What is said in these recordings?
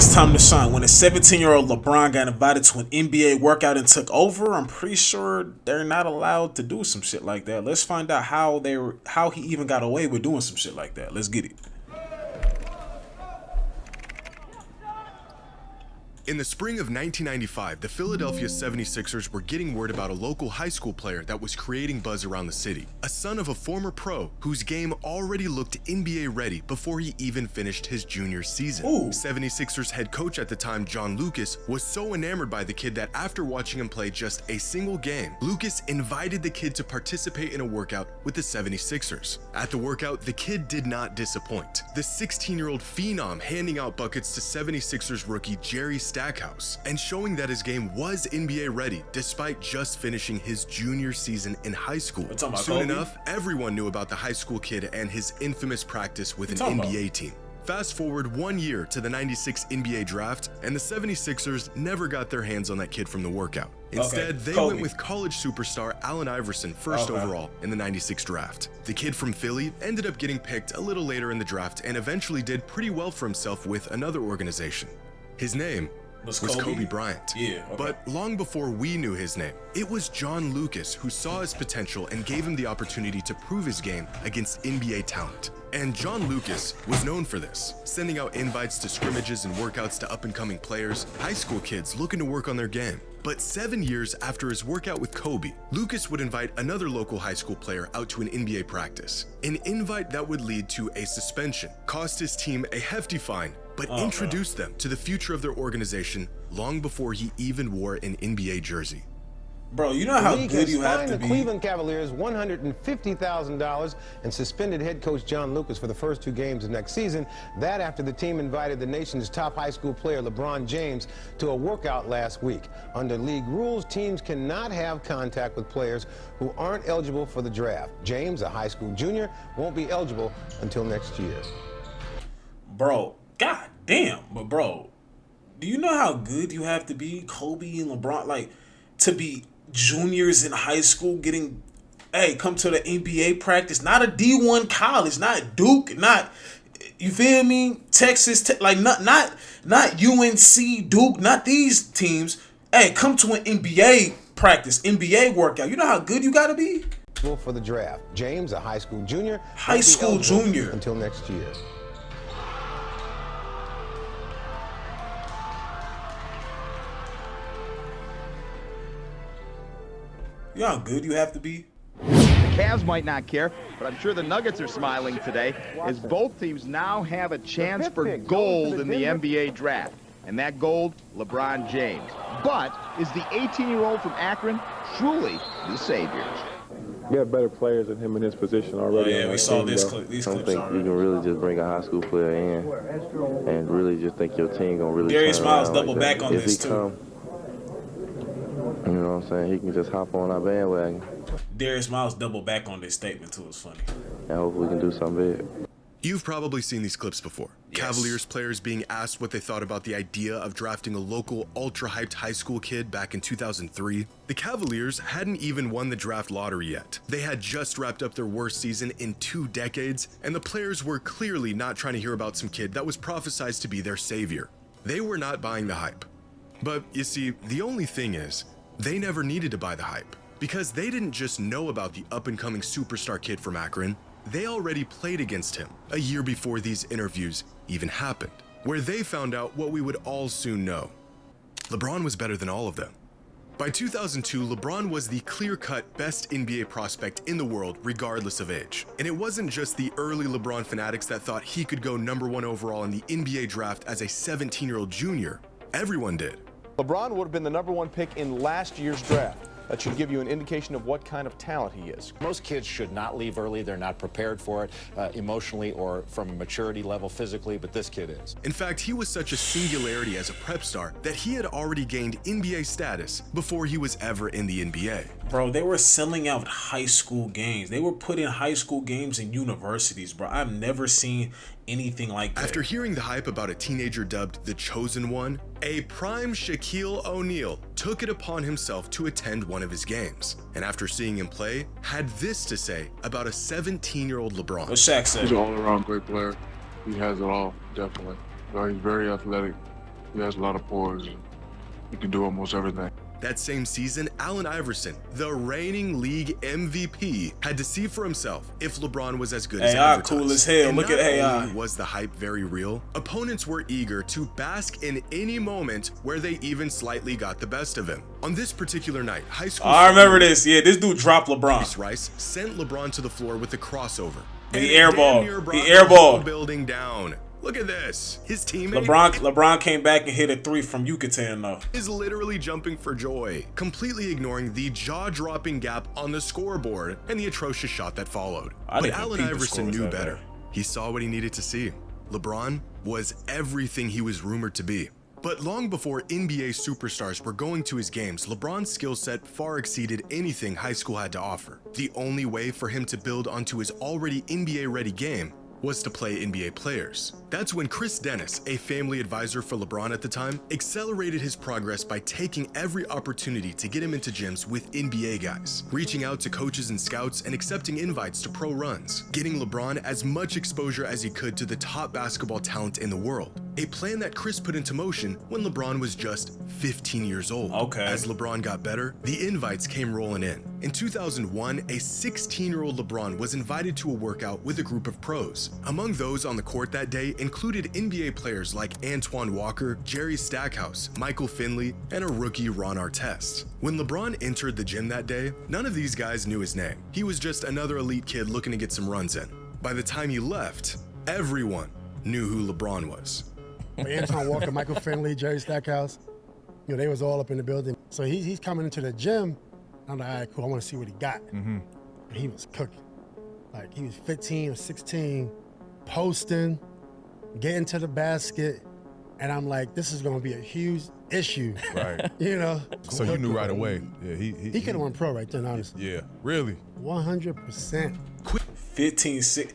It's time to shine. When a 17-year-old LeBron got invited to an NBA workout and took over, I'm pretty sure they're not allowed to do some shit like that. Let's find out how he even got away with doing some shit like that. Let's get it. In the spring of 1995, the Philadelphia 76ers were getting word about a local high school player that was creating buzz around the city. A son of a former pro whose game already looked NBA ready before he even finished his junior season. Ooh. 76ers head coach at the time, John Lucas, was so enamored by the kid that after watching him play just a single game, Lucas invited the kid to participate in a workout with the 76ers. At the workout, the kid did not disappoint. The 16-year-old phenom handing out buckets to 76ers rookie Jerry Stackhouse and showing that his game was NBA ready despite just finishing his junior season in high school. Soon enough, everyone knew about the high school kid and his infamous practice with an NBA team. Fast forward 1 year to the 96 NBA draft, and the 76ers never got their hands on that kid from the workout. Instead, they went with college superstar Allen Iverson first overall in the 96 draft. The kid from Philly ended up getting picked a little later in the draft and eventually did pretty well for himself with another organization. His name was Kobe Bryant. But long before we knew his name, it was John Lucas who saw his potential and gave him the opportunity to prove his game against NBA talent. And John Lucas was known for this, sending out invites to scrimmages and workouts to up-and-coming players, high school kids looking to work on their game. But 7 years after his workout with Kobe, Lucas would invite another local high school player out to an NBA practice. An invite that would lead to a suspension, cost his team a hefty fine, but introduced them to the future of their organization long before he even wore an NBA jersey. Bro, you know how good you have to be. The Cleveland Cavaliers $150,000 and suspended head coach John Lucas for the first 2 games of next season. That after the team invited the nation's top high school player LeBron James to a workout last week. Under league rules, teams cannot have contact with players who aren't eligible for the draft. James, a high school junior, won't be eligible until next year. Bro, god damn. But bro, do you know how good you have to be, Kobe and LeBron, like, to be juniors in high school getting, hey, come to the NBA practice, not a D1 college, not Duke, not, you feel me, Texas, like not UNC, Duke, not these teams. Hey, come to an NBA practice, NBA workout. You know how good you gotta be? For the draft, James, a high school junior, high school junior until next year. You know how good you have to be? The Cavs might not care, but I'm sure the Nuggets are smiling today as both teams now have a chance for gold in the NBA draft. And that gold, LeBron James. But is the 18-year-old from Akron truly the savior? We have better players than him in his position already. Oh, yeah, we saw these clips. I don't think you can really just bring a high school player in and really just think your team gonna really. Darius Miles double back on this too. You know what I'm saying? He can just hop on our bandwagon. Darius Miles double back on this statement too. It's funny. And hopefully we can do something big. You've probably seen these clips before. Yes. Cavaliers players being asked what they thought about the idea of drafting a local ultra-hyped high school kid back in 2003. The Cavaliers hadn't even won the draft lottery yet. They had just wrapped up their worst season in 2 decades, and the players were clearly not trying to hear about some kid that was prophesized to be their savior. They were not buying the hype. But you see, the only thing is, they never needed to buy the hype, because they didn't just know about the up-and-coming superstar kid from Akron. They already played against him a year before these interviews even happened, where they found out what we would all soon know. LeBron was better than all of them. By 2002, LeBron was the clear-cut best NBA prospect in the world, regardless of age. And it wasn't just the early LeBron fanatics that thought he could go #1 overall in the NBA draft as a 17-year-old junior. Everyone did. LeBron would have been the #1 pick in last year's draft. That should give you an indication of what kind of talent he is. Most kids should not leave early. They're not prepared for it emotionally or from a maturity level physically, but this kid is. In fact, he was such a singularity as a prep star that he had already gained NBA status before he was ever in the NBA. Bro, they were selling out high school games. They were putting high school games in universities, bro. I've never seen anything like that. After hearing the hype about a teenager dubbed the Chosen One, a prime Shaquille O'Neal took it upon himself to attend one of his games. And after seeing him play, had this to say about a 17-year-old LeBron. What Shaq said? He's an all-around great player. He has it all, definitely. He's very athletic. He has a lot of poise. He can do almost everything. That same season, Allen Iverson, the reigning league MVP, had to see for himself if LeBron was as good as advertised. Cool as hell. And Look at not only was the hype very real, opponents were eager to bask in any moment where they even slightly got the best of him. On this particular night, high school. I remember this. Yeah, this dude dropped LeBron. Rice sent LeBron to the floor with a crossover. The airball. The airball. Building down. Look at this. His teammate LeBron came back and hit a 3 from Yucatan though. Is literally jumping for joy, completely ignoring the jaw-dropping gap on the scoreboard and the atrocious shot that followed. But Allen Iverson knew better. He saw what he needed to see. LeBron was everything he was rumored to be. But long before NBA superstars were going to his games, LeBron's skill set far exceeded anything high school had to offer. The only way for him to build onto his already NBA-ready game was to play NBA players. That's when Chris Dennis, a family advisor for LeBron at the time, accelerated his progress by taking every opportunity to get him into gyms with NBA guys, reaching out to coaches and scouts and accepting invites to pro runs, getting LeBron as much exposure as he could to the top basketball talent in the world. A plan that Chris put into motion when LeBron was just 15 years old. As LeBron got better, the invites came rolling in. In 2001, a 16-year-old LeBron was invited to a workout with a group of pros. Among those on the court that day included NBA players like Antoine Walker, Jerry Stackhouse, Michael Finley, and a rookie Ron Artest. When LeBron entered the gym that day, none of these guys knew his name. He was just another elite kid looking to get some runs in. By the time he left, everyone knew who LeBron was. Antoine Walker, Michael Finley, Jerry Stackhouse, they was all up in the building. So he's coming into the gym. I'm like, all right, cool, I want to see what he got. And he was cooking. Like, he was 15 or 16, posting, getting to the basket, and I'm like, this is going to be a huge issue. Right. So you knew right away. Yeah, he could have won pro right then, honestly. Yeah, really. 100%. 15, 6.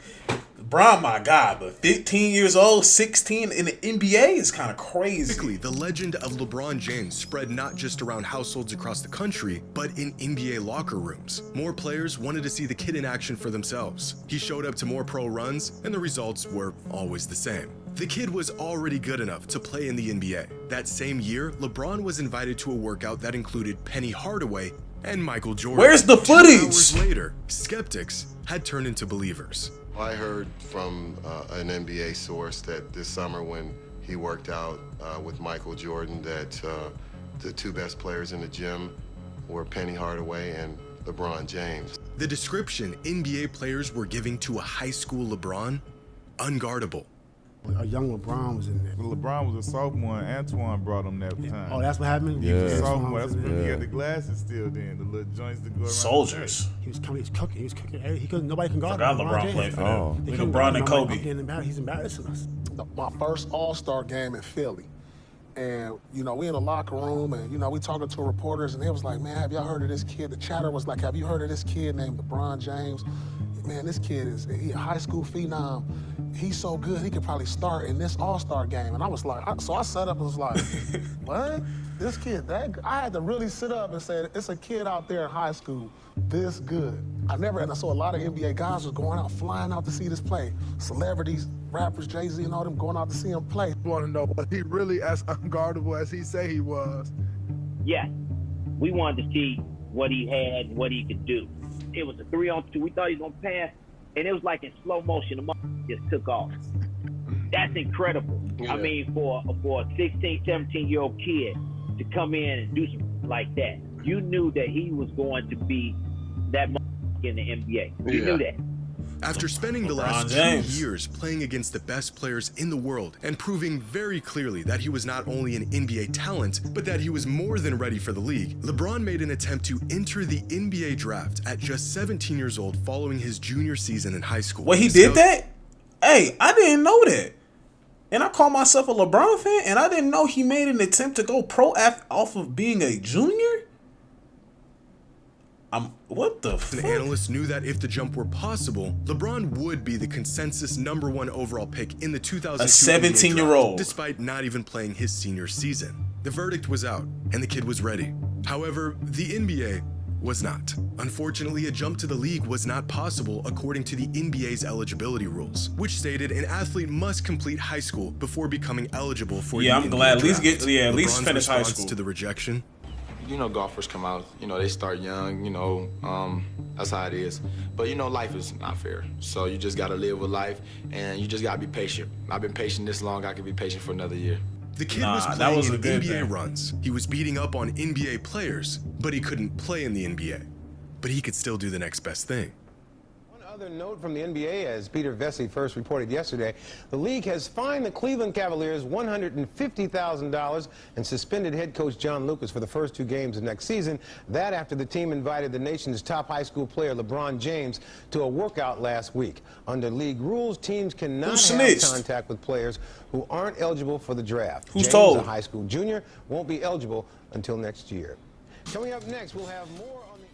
LeBron, my God, but 15 years old, 16 in the NBA is kind of crazy. The legend of LeBron James spread not just around households across the country, but in NBA locker rooms. More players wanted to see the kid in action for themselves. He showed up to more pro runs, and the results were always the same. The kid was already good enough to play in the NBA. That same year, LeBron was invited to a workout that included Penny Hardaway and Michael Jordan. Where's the footage? 2 hours later, skeptics had turned into believers. I heard from an NBA source that this summer when he worked out with Michael Jordan that the 2 best players in the gym were Penny Hardaway and LeBron James. The description NBA players were giving to a high school LeBron, unguardable. A young LeBron was in there. LeBron was a sophomore, and Antoine brought him that time. Oh, that's what happened? He was a sophomore. That's when he had the glasses still then, the little joints to go around. Soldiers. He was cooking. Nobody can guard him. LeBron played for them. LeBron and Kobe. He's embarrassing us. My first All-Star game in Philly. And, we in the locker room and, we talking to reporters and they was like, man, have y'all heard of this kid? The chatter was like, have you heard of this kid named LeBron James? Man, this kid he a high school phenom. He's so good, he could probably start in this All-Star game. And I was like, so I sat up and was like, what? This kid, I had to really sit up and say, it's a kid out there in high school this good. I saw a lot of NBA guys was going out, flying out to see this play. Celebrities, rappers, Jay-Z and all them going out to see him play. I want to know, was he really as unguardable as he say he was? Yeah, we wanted to see what he had, what he could do. It was a 3-on-2. We thought he was gonna pass, and it was like in slow motion. The just took off. That's incredible. Yeah. I mean, for a 16, 17-year-old kid to come in and do something like that, you knew that he was going to be that in the NBA. You knew that. After spending the last 2 years playing against the best players in the world and proving very clearly that he was not only an NBA talent, but that he was more than ready for the league, LeBron made an attempt to enter the NBA draft at just 17 years old following his junior season in high school. Wait, he did that? Hey, I didn't know that. And I call myself a LeBron fan, and I didn't know he made an attempt to go pro off of being a junior? What the fuck? The analysts knew that if the jump were possible, LeBron would be the consensus #1 overall pick in the 2002 a 17-year-old, despite not even playing his senior season. The verdict was out, and the kid was ready. However, the NBA was not. Unfortunately, a jump to the league was not possible according to the NBA's eligibility rules, which stated an athlete must complete high school before becoming eligible for the I'm NBA glad. At least draft. at least LeBron's finish high response school. to the rejection. You know, golfers come out, you know, they start young, you know, that's how it is. But, you know, life is not fair. So you just got to live with life, and you just got to be patient. I've been patient this long, I can be patient for another year. The kid was playing in NBA runs. He was beating up on NBA players, but he couldn't play in the NBA. But he could still do the next best thing. Other note from the NBA, as Peter Vesey first reported yesterday, the league has fined the Cleveland Cavaliers $150,000 and suspended head coach John Lucas for the first 2 games of next season. That after the team invited the nation's top high school player LeBron James to a workout last week. Under league rules, teams cannot have contact with players who aren't eligible for the draft. Who's James, told? a high school junior, won't be eligible until next year. Coming up next, we'll have more on the...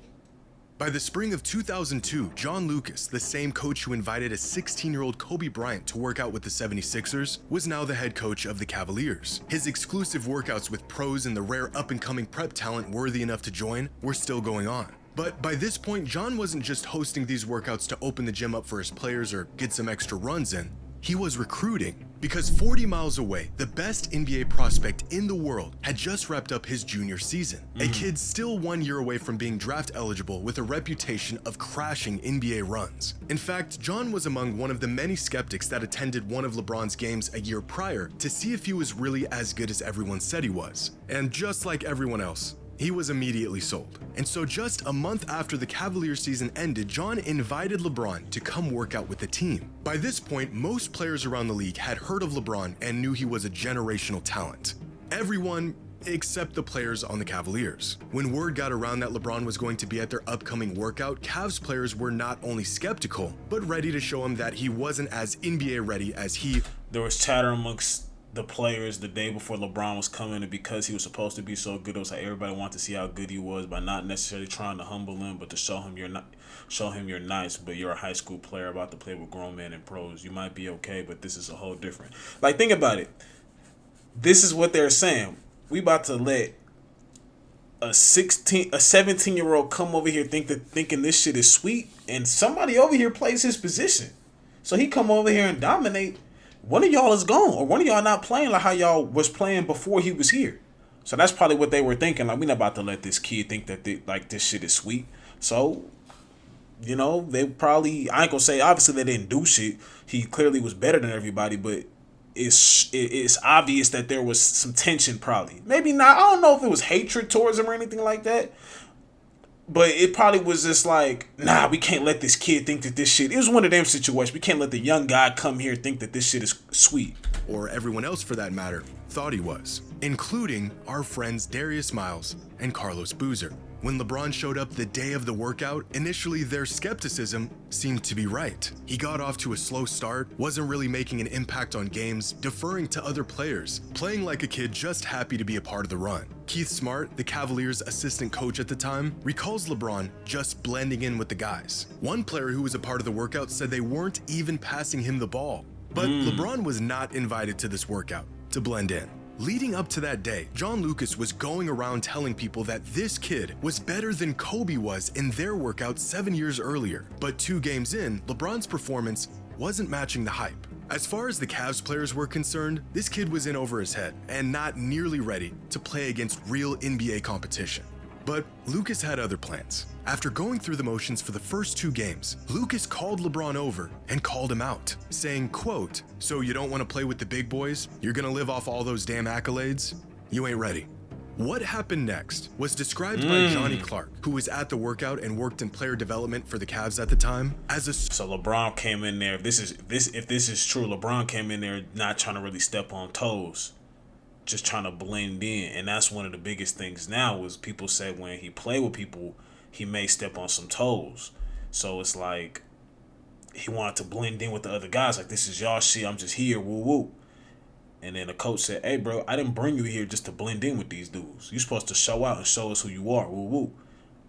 By the spring of 2002, John Lucas, the same coach who invited a 16-year-old Kobe Bryant to work out with the 76ers, was now the head coach of the Cavaliers. His exclusive workouts with pros and the rare up-and-coming prep talent worthy enough to join were still going on. But by this point, John wasn't just hosting these workouts to open the gym up for his players or get some extra runs in. He was recruiting, because 40 miles away, the best NBA prospect in the world had just wrapped up his junior season. A kid still 1 year away from being draft eligible with a reputation of crashing NBA runs. In fact, John was among one of the many skeptics that attended one of LeBron's games a year prior to see if he was really as good as everyone said he was. And just like everyone else, he was immediately sold. And so just a month after the Cavaliers season ended, John invited LeBron to come work out with the team. By this point, most players around the league had heard of LeBron and knew he was a generational talent. Everyone except the players on the Cavaliers. When word got around that LeBron was going to be at their upcoming workout, Cavs players were not only skeptical, but ready to show him that he wasn't as NBA ready as he... There was chatter amongst the players the day before LeBron was coming, and because he was supposed to be so good, it was like everybody wanted to see how good he was by not necessarily trying to humble him, but to show him you're nice, but you're a high school player about to play with grown men and pros. You might be okay, but this is a whole different. Like, think about it. This is what they're saying. We about to let a 17-year-old come over here thinking this shit is sweet, and somebody over here plays his position. So he come over here and dominate. One of y'all is gone, or one of y'all not playing like how y'all was playing before he was here. So that's probably what they were thinking. Like, we're not about to let this kid think that this shit is sweet. So, you know, they probably, I ain't gonna say, obviously they didn't do shit. He clearly was better than everybody, but it's obvious that there was some tension probably. Maybe not, I don't know if it was hatred towards him or anything like that. But it probably was just like, nah, we can't let this kid think that this shit... It was one of them situations. We can't let the young guy come here and think that this shit is sweet. Or everyone else for that matter thought he was, including our friends Darius Miles and Carlos Boozer. When LeBron showed up the day of the workout, initially their skepticism seemed to be right. He got off to a slow start, wasn't really making an impact on games, deferring to other players, playing like a kid just happy to be a part of the run. Keith Smart, the Cavaliers' assistant coach at the time, recalls LeBron just blending in with the guys. One player who was a part of the workout said they weren't even passing him the ball. But LeBron was not invited to this workout to blend in. Leading up to that day, John Lucas was going around telling people that this kid was better than Kobe was in their workout 7 years earlier. But 2 games in, LeBron's performance wasn't matching the hype. As far as the Cavs players were concerned, this kid was in over his head and not nearly ready to play against real NBA competition. But Lucas had other plans. After going through the motions for the first 2 games, Lucas called LeBron over and called him out, saying, quote, "So you don't want to play with the big boys? You're gonna live off all those damn accolades? You ain't ready." What happened next was described by Johnny Clark, who was at the workout and worked in player development for the Cavs at the time, as a... So LeBron came in there, if this is true, LeBron came in there not trying to really step on toes, just trying to blend in. And that's one of the biggest things now, was people say when he play with people, he may step on some toes. So it's like he wanted to blend in with the other guys, like, this is y'all shit, I'm just here, woo woo. And then the coach said, hey bro, I didn't bring you here just to blend in with these dudes. You're supposed to show out and show us who you are, woo woo.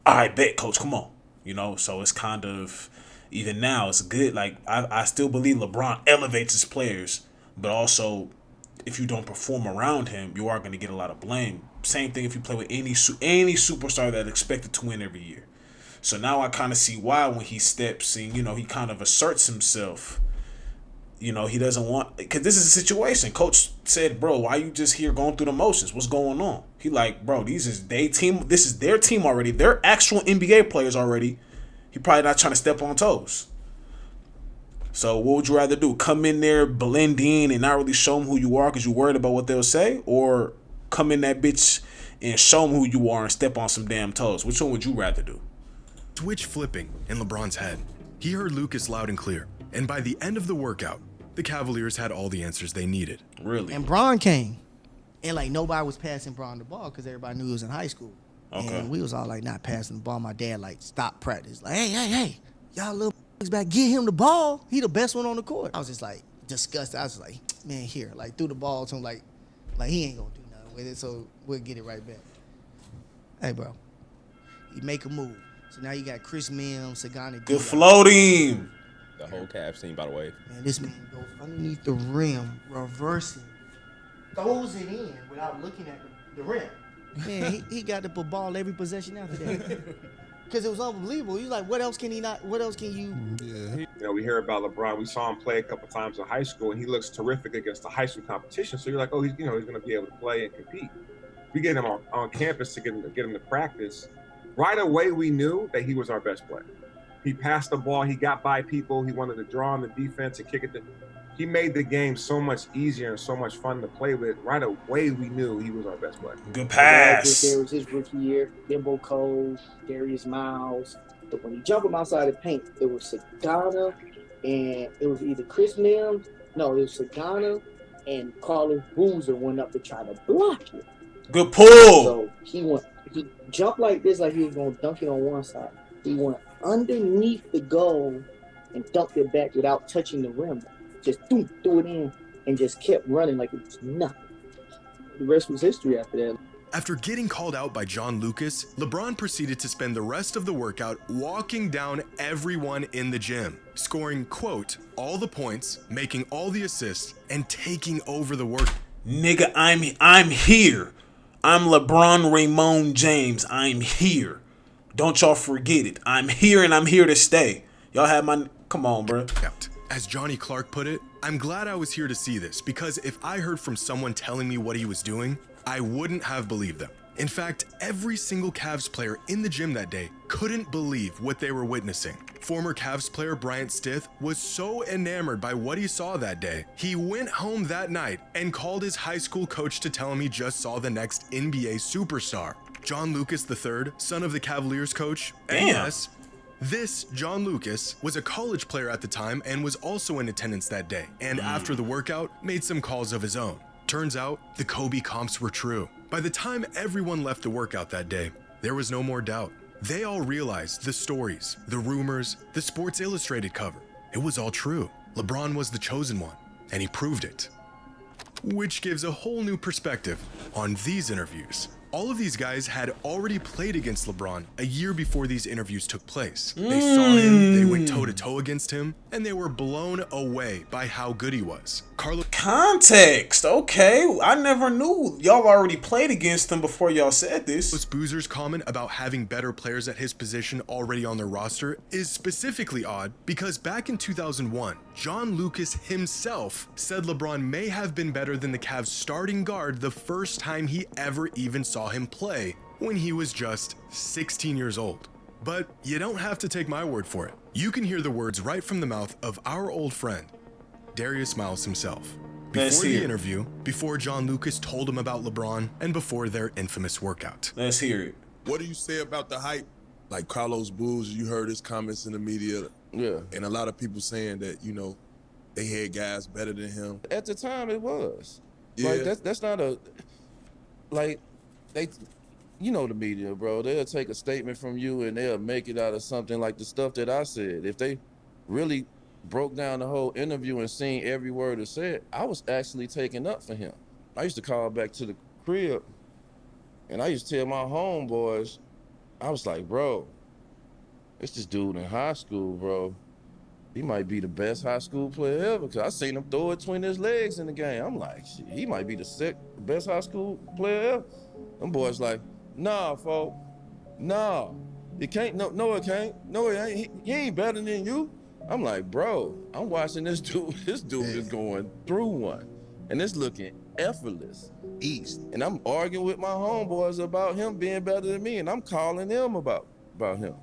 I bet, coach, come on. You know, so it's kind of, even now it's good. Like, I still believe LeBron elevates his players, but also if you don't perform around him, you are going to get a lot of blame. Same thing if you play with any superstar that's expected to win every year. So now I kind of see why when he steps in, he kind of asserts himself. He doesn't want, because this is a situation. Coach said, bro, why you just here going through the motions? What's going on? He like, bro, this is their team already. They're actual NBA players already. He probably not trying to step on toes. So what would you rather do? Come in there, blend in, and not really show them who you are because you're worried about what they'll say? Or come in that bitch and show them who you are and step on some damn toes? Which one would you rather do? Switch flipping in LeBron's head. He heard Lucas loud and clear, and by the end of the workout, the Cavaliers had all the answers they needed. Really? And Bron came, and like nobody was passing Bron the ball because everybody knew he was in high school. Okay. And we was all like not passing the ball. My dad like stopped practice. Like, hey, y'all little back, get him the ball. He the best one on the court. I was just like disgusted. I was like, man, here, like threw the ball to him like he ain't gonna do nothing with it. So we'll get it right back. Hey, bro, you make a move. So now you got Chris Mims, Sagana. Good floating. The whole Cavs team, by the way. Man, this man goes underneath the rim, reversing, throws it in without looking at the rim. Man, he got to put ball every possession after that. Because it was unbelievable. He's like, what else can you? Yeah. We hear about LeBron. We saw him play a couple times in high school, and he looks terrific against the high school competition. So you're like, oh, he's going to be able to play and compete. We get him on campus to get him to practice. Right away, we knew that he was our best player. He passed the ball. He got by people. He wanted to draw on the defense and kick it. He made the game so much easier and so much fun to play with. Right away, we knew he was our best player. Good pass. There was his rookie year. Dimbo Cole, Darius Miles. But when you jump him outside the paint, it was Sagana, and it was either Chris Mims. No, it was Sagana and Carlos Boozer went up to try to block it. Good pull. So he jumped like this, like he was going to dunk it on one side. He went underneath the goal and dunked it back without touching the rim. Just threw it in and just kept running like it was nothing. The rest was history after that. After getting called out by John Lucas, LeBron proceeded to spend the rest of the workout walking down everyone in the gym, scoring, quote, all the points, making all the assists, and taking over the work. Nigga, I'm here. I'm LeBron Raymond James. I'm here. Don't y'all forget it. I'm here and I'm here to stay. Y'all have my... Come on, bro. As Johnny Clark put it, I'm glad I was here to see this because if I heard from someone telling me what he was doing, I wouldn't have believed them. In fact, every single Cavs player in the gym that day couldn't believe what they were witnessing. Former Cavs player Bryant Stith was so enamored by what he saw that day, he went home that night and called his high school coach to tell him he just saw the next NBA superstar. John Lucas III, son of the Cavaliers coach. And yes, this John Lucas was a college player at the time and was also in attendance that day, and after the workout, made some calls of his own. Turns out, the Kobe comps were true. By the time everyone left the workout that day, there was no more doubt. They all realized the stories, the rumors, the Sports Illustrated cover. It was all true. LeBron was the chosen one, and he proved it. Which gives a whole new perspective on these interviews. All of these guys had already played against LeBron a year before these interviews took place. They saw him, they went toe-to-toe against him, and they were blown away by how good he was. Context, okay. I never knew y'all already played against him before y'all said this. Boozer's comment about having better players at his position already on their roster is specifically odd because back in 2001, John Lucas himself said LeBron may have been better than the Cavs starting guard the first time he ever even saw him play when he was just 16 years old. But you don't have to take my word for it. You can hear the words right from the mouth of our old friend, Darius Miles himself. Before the interview, before John Lucas told him about LeBron, and before their infamous workout. Let's hear it. What do you say about the hype? Like Carlos Boozer, you heard his comments in the media. Yeah. And a lot of people saying that, you know, they had guys better than him. At the time, it was. Yeah. Like, that's not a... Like, they... You know the media, bro. They'll take a statement from you and they'll make it out of something like the stuff that I said. If they really broke down the whole interview and seen every word it said, I was actually taking up for him. I used to call back to the crib and I used to tell my homeboys, I was like, bro, it's this dude in high school, bro. He might be the best high school player ever, because I seen him throw it between his legs in the game. I'm like, shit, he might be the best high school player ever. Them boys like, nah, folks, nah. It can't, no, it can't. No, it ain't. He ain't better than you. I'm like, bro, I'm watching this dude. This dude is going through one. And it's looking effortless. East. And I'm arguing with my homeboys about him being better than me, and I'm calling them about him.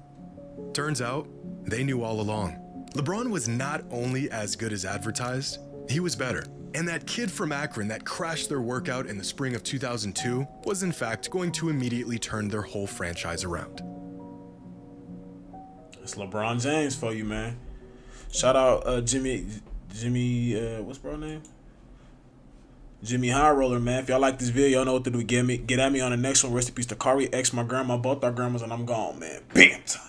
Turns out, they knew all along. LeBron was not only as good as advertised, he was better. And that kid from Akron that crashed their workout in the spring of 2002 was in fact going to immediately turn their whole franchise around. It's LeBron James for you, man. Shout out Jimmy, what's bro name? Jimmy High Roller, man. If y'all like this video, y'all know what to do. Get at me on the next one. Rest in peace to Kari, X, my grandma, both our grandmas, and I'm gone, man. Bam time.